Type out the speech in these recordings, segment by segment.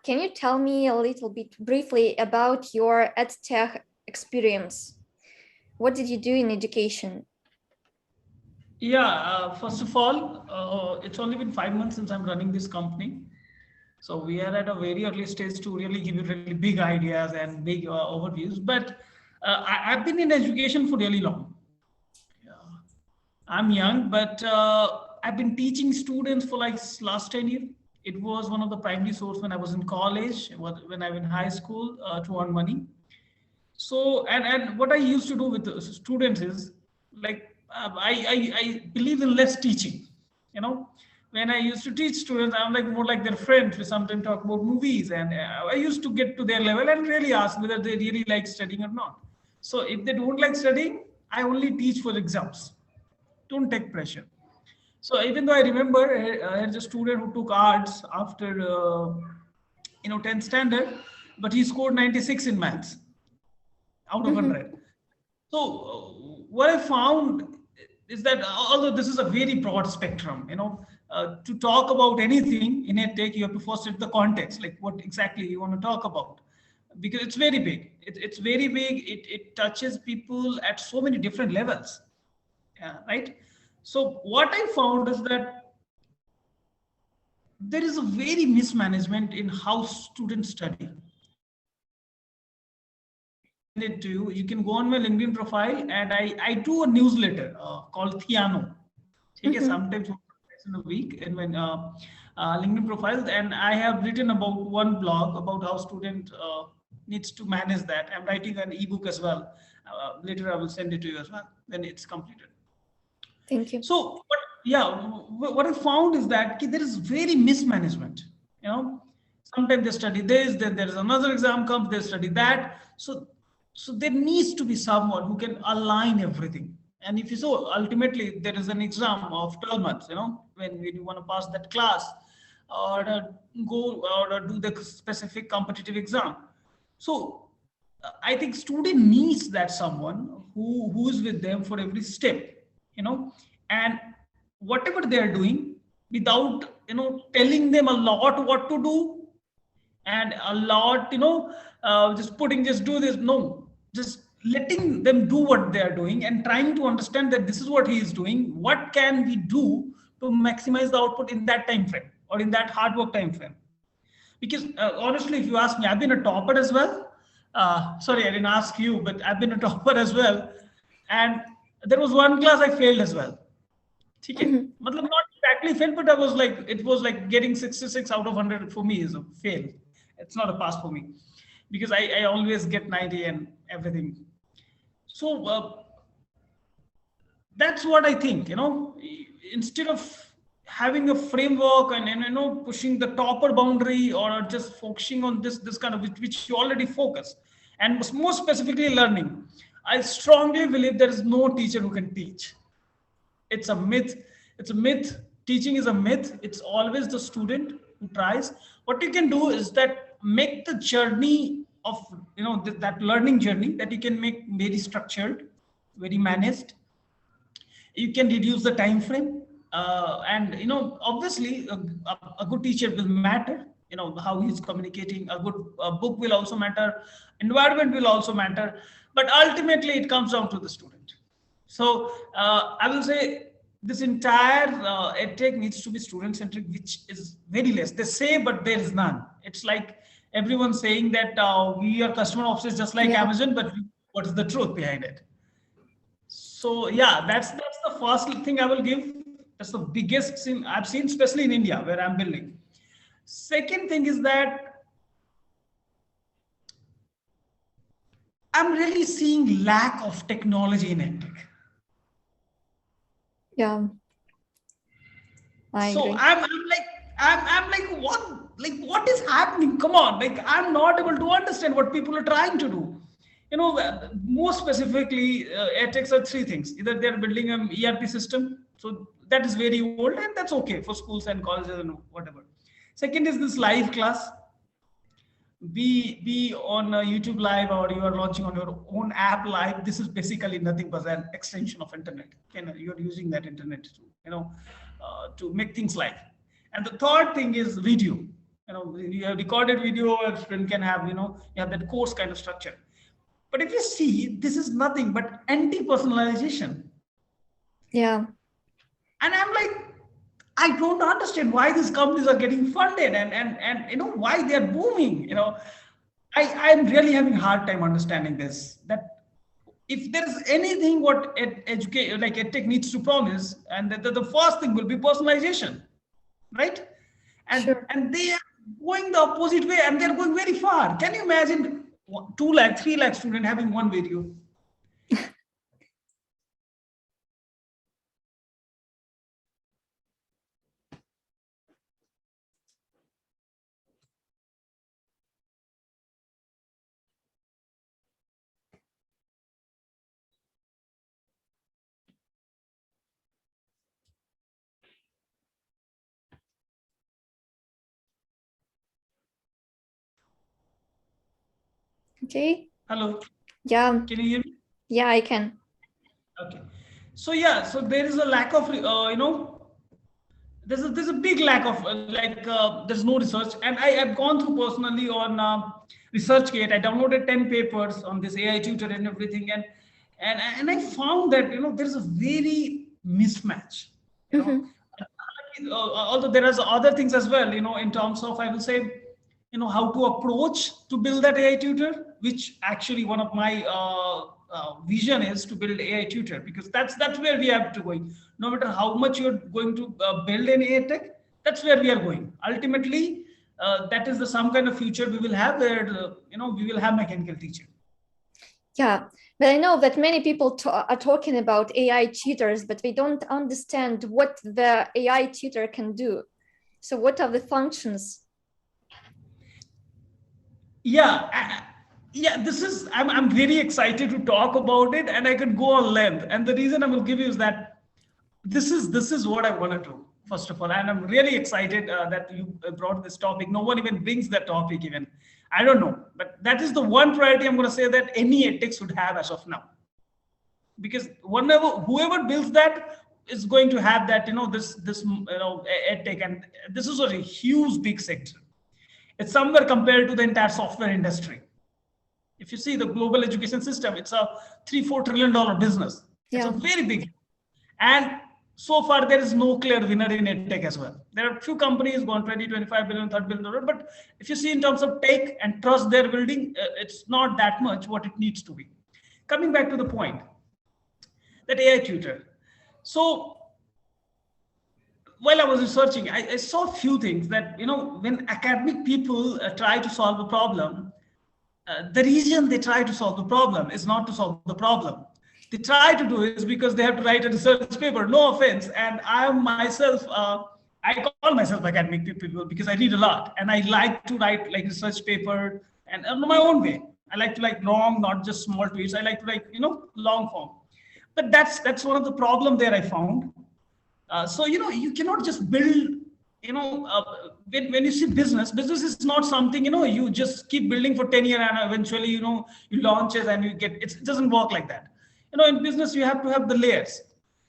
can you tell me a little bit briefly about your EdTech experience? What did you do in education? Yeah, first of all, it's only been 5 months since I'm running this company. So we are at a very early stage to really give you really big ideas and big overviews. But I've been in education for really long. Yeah. I'm young, but I've been teaching students for like last 10 years. It was one of the primary source when I was in college, when I was in high school to earn money. So, and what I used to do with the students is like, I believe in less teaching, you know. When I used to teach students, I'm like more like their friends. We sometimes talk about movies, and I used to get to their level and really ask whether they really like studying or not. So if they don't like studying, I only teach for exams. Don't take pressure. So even though I remember I had a student who took arts after 10th standard, but he scored 96 in maths out of Mhm. 100. So what I found is that although this is a very broad spectrum, to talk about anything in a tech, you have to first set the context, like what exactly you want to talk about, because it's very big. It's very big. It touches people at so many different levels. Yeah, right. So what I found is that there is a very mismanagement in how students study. Send it to you. You can go on my LinkedIn profile, and I do a newsletter called Thiano. Okay, Mhm. sometimes once in a week in my LinkedIn profiles, and I have written about one blog about how student needs to manage that. I'm writing an ebook as well. Later, I will send it to you as well when it's completed. Thank you. So, but yeah, what I found is that there is very mismanagement. You know, sometimes they study this, then there is another exam comes, they study that. So there needs to be someone who can align everything. And if you so, ultimately there is an exam of 12 months. When you want to pass that class, or go or do the specific competitive exam. So I think student needs that someone who's with them for every step, you know, and whatever they are doing without telling them a lot what to do, and a lot just do this. No, just letting them do what they are doing and trying to understand that this is what he is doing. What can we do to maximize the output in that time frame or in that hard work time frame? Because honestly, if you ask me, I've been a topper as well. Sorry, I didn't ask you, but I've been a topper as well. And there was one class I failed as well. ठीक है? Mhm. मतलब not exactly failed, but it was like getting 66 out of 100 for me is a fail. It's not a pass for me because I always get 90 and everything. So that's what I think. Instead of having a framework and pushing the topper boundary or just focusing on this kind of which you already focus, and more specifically learning, I strongly believe there is no teacher who can teach. It's a myth. It's a myth. Teaching is a myth. It's always the student who tries. What you can do is that make the journey of that learning journey that you can make very structured, very managed. You can reduce the time frame, and obviously a good teacher will matter. How he's communicating. A good book will also matter. Environment will also matter. But ultimately it comes down to the student. So I will say this entire edtech needs to be student centric, which is very less. They say, but there is none. It's like everyone saying that we are customer obsessed just like Yeah. Amazon, but what is the truth behind it? So yeah, that's the first thing I will give. That's the biggest thing I've seen, especially in India where I'm building. Second thing is that I'm really seeing lack of technology in edtech. Yeah, I So agree. I'm like what is happening? Come on, like I'm not able to understand what people are trying to do. More specifically, edtechs are three things. Either they're building an ERP system, so that is very old, and that's okay for schools and colleges and whatever. Second is this live class. Be on YouTube live, or you are launching on your own app live. This is basically nothing but an extension of internet. You're using that internet to to make things live. And the third thing is video. You have recorded video, a student can have, you have that course kind of structure. But if you see, this is nothing but anti-personalization. Yeah. And I'm like, I don't understand why these companies are getting funded and why they are booming. I'm really having a hard time understanding this. That if there is anything what educate like edtech needs to promise, and the first thing will be personalization, right? Sure. And they are going the opposite way, and they're going very far. Can you imagine 2 lakh, 3 lakh student having one video? Okay. Hello, Yeah. can you hear me? Yeah, I can. Okay. So yeah, so there is a lack of, there's a big lack of there's no research, and I have gone through personally on ResearchGate. I downloaded 10 papers on this AI tutor and everything, and I found that there's a very mismatch. Although there are other things as well, in terms of, I will say, how to approach to build that AI tutor, which actually one of my vision is to build AI tutor, because that's where we have to go. No matter how much you're going to build an AI tech, that's where we are going. Ultimately, that is the some kind of future we will have, where we will have mechanical teaching. Yeah, but I know that many people are talking about AI tutors, but they don't understand what the AI tutor can do. So what are the functions? Yeah, this is, I'm very excited to talk about it, and I could go on length. And the reason I will give you is that this is what I want to do, first of all. And I'm really excited that you brought this topic. No one even brings that topic even. I don't know, but that is the one priority I'm going to say that any edtech should have as of now. Because whoever builds that is going to have that, this edtech, and this is a huge big sector. It's somewhere compared to the entire software industry. If you see the global education system, it's a $3-4 trillion business. It's a very big, and so far there is no clear winner in edtech as well. There are a few companies gone 20, 25 billion, $30 billion, but if you see in terms of tech and trust they're building, it's not that much what it needs to be. Coming back to the point, that AI tutor. So while I was researching, I saw a few things that, when academic people try to solve a problem, the reason they try to solve the problem is not to solve the problem. They try to do is because they have to write a research paper. No offense. And I am myself, I call myself academic people because I read a lot, and I like to write like research paper and in my own way. I like to like long, not just small tweets. I like to like, long form. But that's one of the problem there I found. So you cannot just build, when you see business is not something, you just keep building for 10 years and eventually you launch it and you get it. It doesn't work like that. In business you have to have the layers.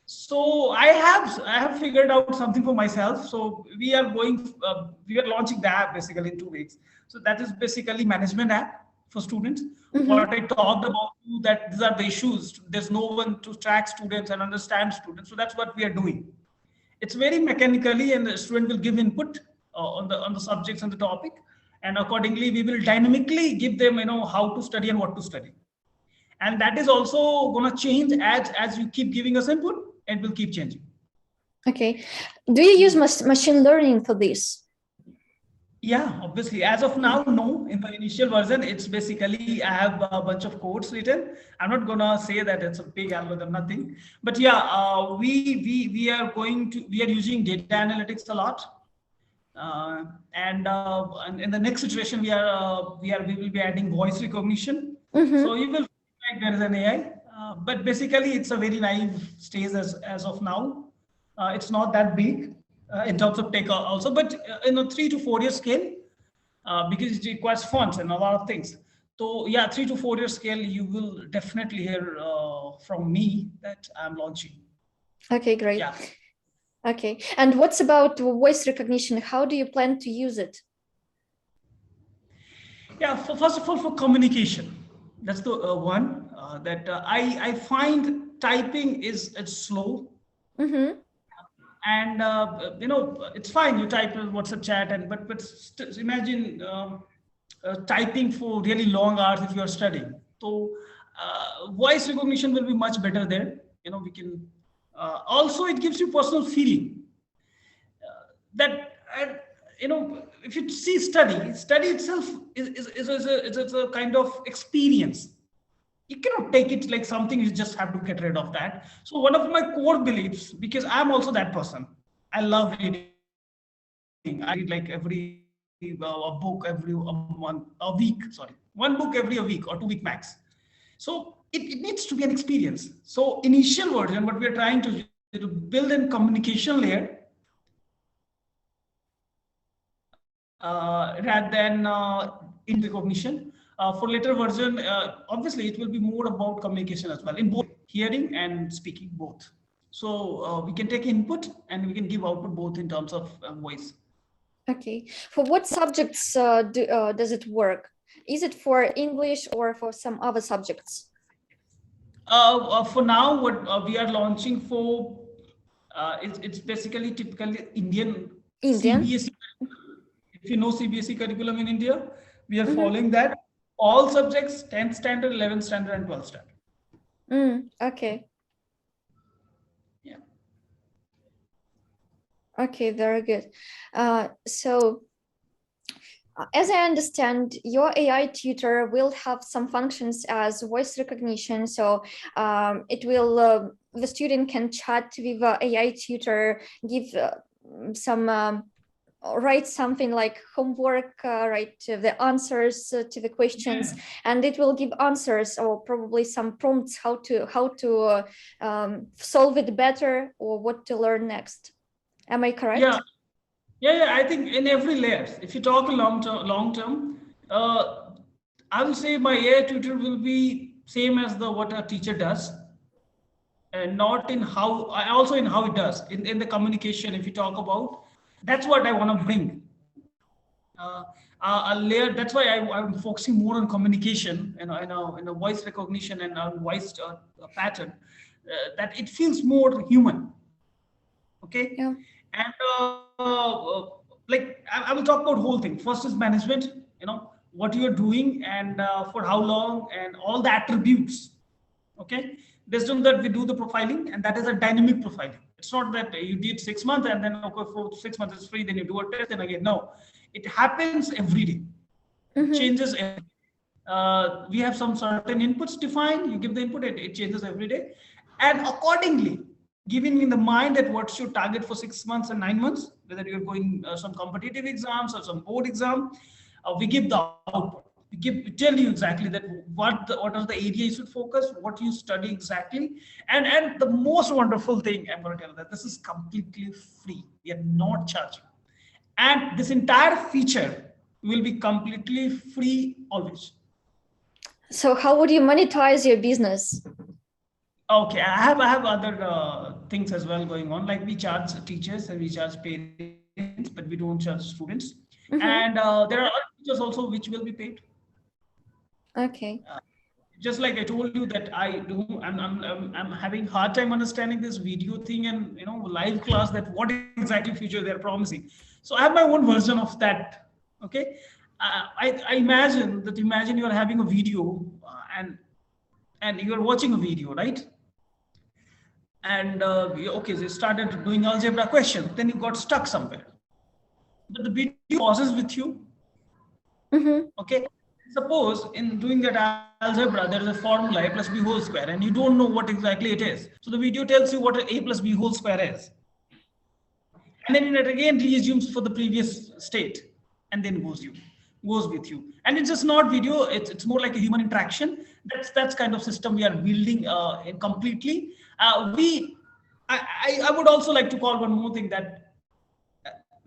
So I have figured out something for myself. So we are launching the app basically in 2 weeks. So that is basically management app for students. What I talked about, that these are the issues. There's no one to track students and understand students. So that's what we are doing. It's very mechanically, and the student will give input on the subjects and the topic, and accordingly we will dynamically give them how to study and what to study. And that is also going to change as you keep giving us input, and will keep changing. Okay, do you use machine learning for this? Yeah, obviously. As of now, no. In the initial version, it's basically I have a bunch of codes written. I'm not gonna say that it's a big algorithm, nothing. But yeah, we are using data analytics a lot. And in the next iteration, we will be adding voice recognition. So you will feel like there is an AI, but basically it's a very naive stage as of now. It's not that big. In terms of tech also, but in a 3 to 4 year scale, because it requires funds and a lot of things. So yeah, 3 to 4 year scale, you will definitely hear from me that I'm launching. Okay, great. Yeah. Okay, and what's about voice recognition? How do you plan to use it? Yeah, first of all, for communication, that's the one that I find typing is it's slow, Mm-hmm. and it's fine. You type in WhatsApp chat, and imagine typing for really long hours if you are studying. So voice recognition will be much better there. We can also it gives you personal feeling that if you see study itself is a kind of experience. You cannot take it like something you just have to get rid of that. So one of my core beliefs, because I'm also that person, I love reading. I read like every a book every a month, a week, sorry, one book every a week or 2 week max. So it needs to be an experience. So initial version, what we are trying to do is to build a communication layer rather than in recognition. For later version, obviously it will be more about communication as well, in both hearing and speaking both. So we can take input and we can give output both in terms of voice. Okay. For what subjects does it work? Is it for English or for some other subjects? For now, what we are launching for it's basically typically Indian Indian? CBSE. If you know CBSE curriculum in India, we are Mm-hmm. following that. All subjects, 10th standard, 11th standard, and 12th standard. Okay. Yeah. Okay, very good. So as I understand, your AI tutor will have some functions as voice recognition. So it will, the student can chat with the AI tutor, give some, write something like homework, write the answers to the questions, and it will give answers or probably some prompts how to solve it better or what to learn next. Am I correct? Yeah. Yeah. I think in every layer, if you talk long term, I will say my AI tutor will be same as the what a teacher does, and not in how. Also in how it does in the communication. If you talk about, that's what I want to bring. uh, a layer. That's why I'm focusing more on communication and in a voice recognition and on voice pattern, that it feels more human. Okay, Yeah. and like I will talk about whole thing. First is management. What you're doing and for how long and all the attributes. Okay, based on that we do the profiling, and that is a dynamic profiling. It's not that you did 6 months and then okay for 6 months it's free, then you do a test and again. No, it happens every day. It Mm-hmm. changes every we have some certain inputs defined. You give the input, it changes every day, and accordingly giving in the mind that what's your target for 6 months and 9 months, whether you're going some competitive exams or some board exam. We give the output. We tell you exactly that what are the area you should focus, what you study exactly. And the most wonderful thing I'm going to tell, that this is completely free. We are not charging, and this entire feature will be completely free always. So how would you monetize your business? Okay, I have other things as well going on. Like we charge teachers and we charge parents, but we don't charge students. And Mm-hmm. there are other teachers also which will be paid. Okay. Just like I told you that I do, I'm having hard time understanding this video thing and live class, that what exactly future they're promising. So I have my own version of that. Okay, I imagine you are having a video and you are watching a video, right? And okay, so you started doing algebra question, then you got stuck somewhere, but the video pauses with you. Mm-hmm. Okay, suppose in doing that algebra there is a formula a plus b whole square and you don't know what exactly it is, so the video tells you what a plus b whole square is, and then it again resumes for the previous state and then goes with you. And it's just not video, it's more like a human interaction. That's kind of system we are building completely. We I would also like to call one more thing, that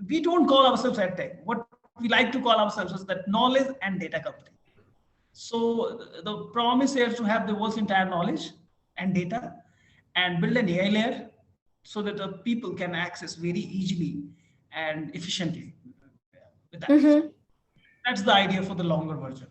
we don't call ourselves edtech. What we like to call ourselves is that knowledge and data company. So the promise here is to have the world's entire knowledge and data and build an AI layer so that the people can access very easily and efficiently with that. Mm-hmm. That's the idea for the longer version.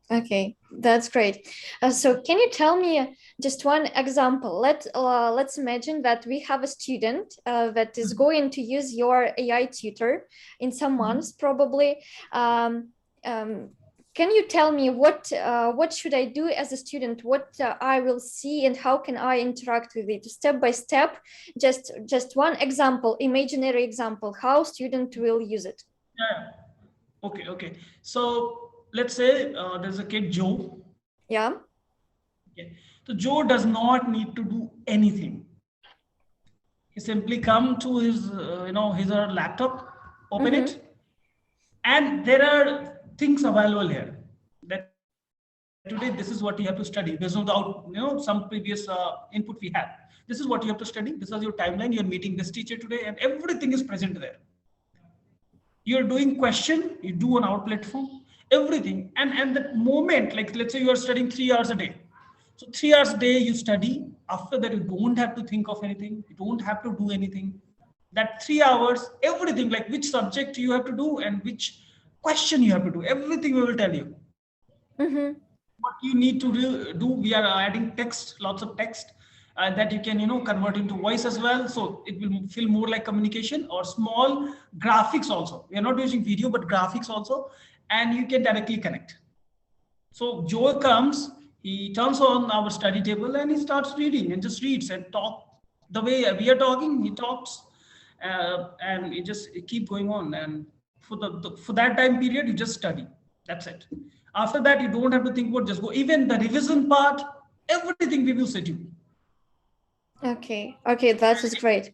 Okay, that's great. So can you tell me just one example? Let's imagine that we have a student that is going to use your AI tutor in some months, probably. Can you tell me what should I do as a student? What I will see and how can I interact with it step by step? Just one example, imaginary example, how student will use it. Yeah. Okay. So let's say there's a kid, Joe. Yeah. Okay. So Joe does not need to do anything. He simply come to his, his or her laptop, open Mm-hmm. it, and there are things available here. That today this is what you have to study based on some previous input we have. This is what you have to study. This is your timeline. You're meeting this teacher today, and everything is present there. You're doing question, you do on our platform, everything. And that moment, like let's say you are studying 3 hours a day. So 3 hours a day you study. After that, you don't have to think of anything, you don't have to do anything. That 3 hours, everything, like which subject you have to do and which question you have to do, everything we will tell you. Mm-hmm. What you need to do, we are adding text, lots of text, that you can convert into voice as well, so it will feel more like communication. Or small graphics also, we are not using video but graphics also, and you can directly connect. So Joe comes, he turns on our study table and he starts reading and just reads and talk the way we are talking. He talks, and he just keep going on. And for that time period, you just study. That's it. After that, you don't have to think about, just go. Even the revision part, everything we will set you. Okay, that is great.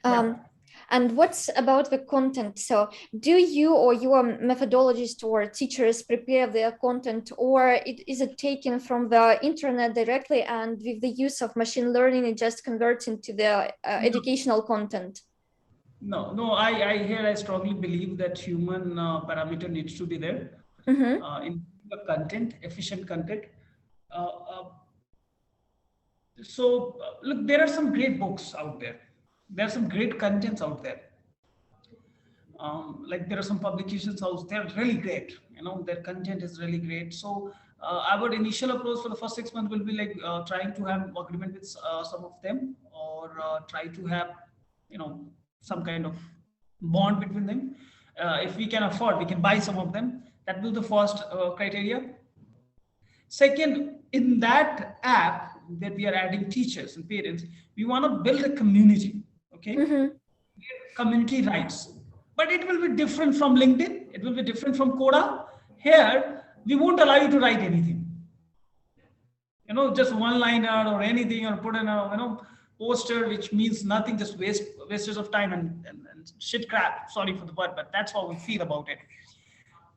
Yeah. And what's about the content? So do you or your methodologist or teachers prepare their content, or is it taken from the internet directly and with the use of machine learning, it just converts into the educational content? No, I strongly believe that human parameter needs to be there Mm-hmm. in the content, efficient content. Uh, uh, look, there are some great books out there. There are some great contents out there. Like there are some publications out there, really great. Their content is really great. So our initial approach for the first 6 months will be like trying to have agreement with some of them, or try to have some kind of bond between them. If we can afford, we can buy some of them. That will be the first criteria. Second, in that app that we are adding teachers and parents, we want to build a community. Okay, Mm-hmm. community rights, but it will be different from LinkedIn. It will be different from Coda. Here, we won't allow you to write anything. Just one liner or anything, or put in a poster which means nothing, just wastes of time and shit crap. Sorry for the word, but that's how we feel about it.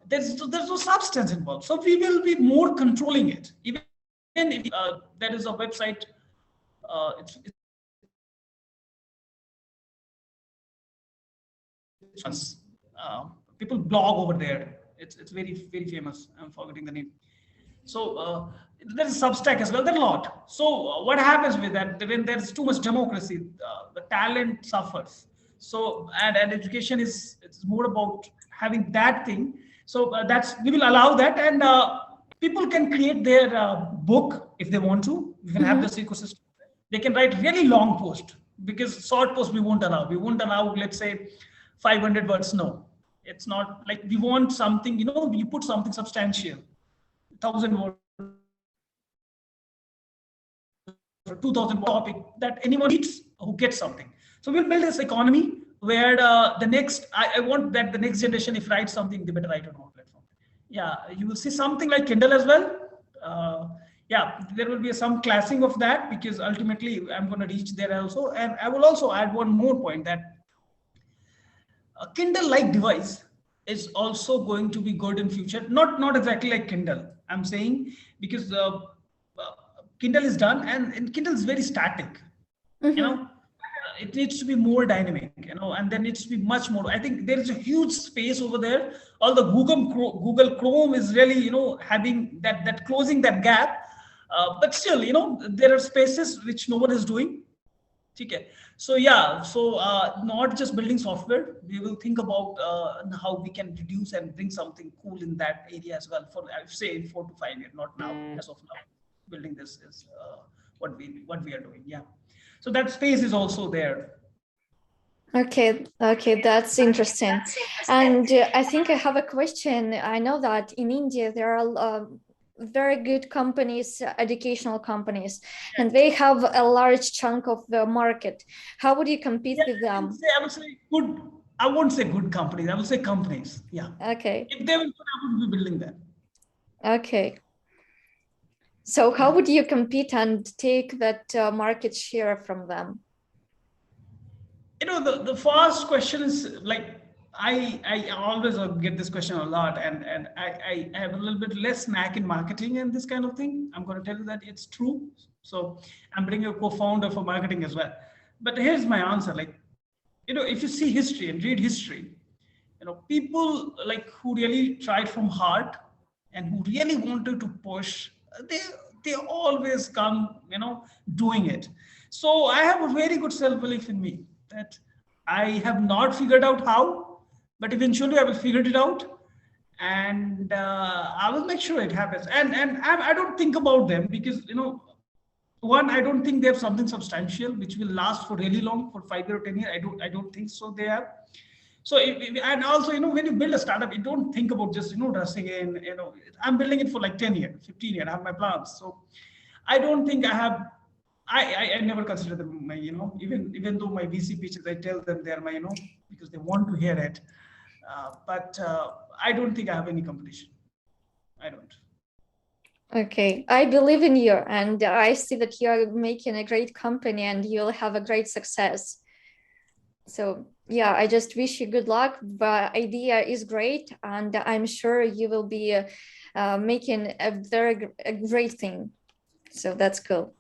There's no substance involved, so we will be more controlling it. Even if there is a website, it's people blog over there. It's very famous. I'm forgetting the name. So there's Substack as well. There's a lot. So what happens with that? When there's too much democracy, the talent suffers. So and education is, it's more about having that thing. So that's, we will allow that, and people can create their book if they want to. We can have Mm-hmm. this ecosystem. They can write really long post, because short post we won't allow. We won't allow, let's say, 500 words. No, it's not like, we want something. You put something substantial, 1,000 words, 2,000 topic that anyone reads who gets something. So we'll build this economy where the next, I want that the next generation, if writes something, they better write on our platform. Yeah, you will see something like Kindle as well. Yeah, there will be some classing of that, because ultimately I'm going to reach there also. And I will also add one more point, that a Kindle-like device is also going to be good in future. Not exactly like Kindle, I'm saying, because Kindle is done, and Kindle is very static. You Mm-hmm. know, it needs to be more dynamic. And there needs to be much more. I think there is a huge space over there. All the Google Chrome is really having that closing that gap. But still, there are spaces which no one is doing. Okay. So yeah, so not just building software, we will think about how we can reduce and bring something cool in that area as well. For I would say in 4 to 5 years, not now. As of now, building this is what we are doing. Yeah, so that space is also there. Okay, that's interesting. And I think I have a question. I know that in India there are very good companies, educational companies, and they have a large chunk of the market. How would you compete Yeah, with them? I would say good. I won't say good companies. I will say companies. Yeah, Okay, if they were good, I would be building them. okay. So how would you compete and take that market share from them? The first question is like I always get this question a lot, and I have a little bit less knack in marketing and this kind of thing. I'm going to tell you that it's true. So I'm bringing a co-founder for marketing as well. But here's my answer: like, if you see history and read history, people like who really tried from heart and who really wanted to push, they always come, doing it. So I have a very good self belief in me that I have not figured out how, but eventually I will figure it out, and I will make sure it happens. And I don't think about them because one, I don't think they have something substantial which will last for really long, for 5 year or 10 year. I don't think so. They have. So and also, when you build a startup, you don't think about just dressing in. I'm building it for like 10 years, 15 years. I have my plans. So I don't think I have. I never consider them my, even though my VC pitches, I tell them they're my, because they want to hear it. But I don't think I have any competition. I don't. Okay, I believe in you, and I see that you are making a great company and you'll have a great success. So yeah, I just wish you good luck. The idea is great, and I'm sure you will be making a great thing. So that's cool.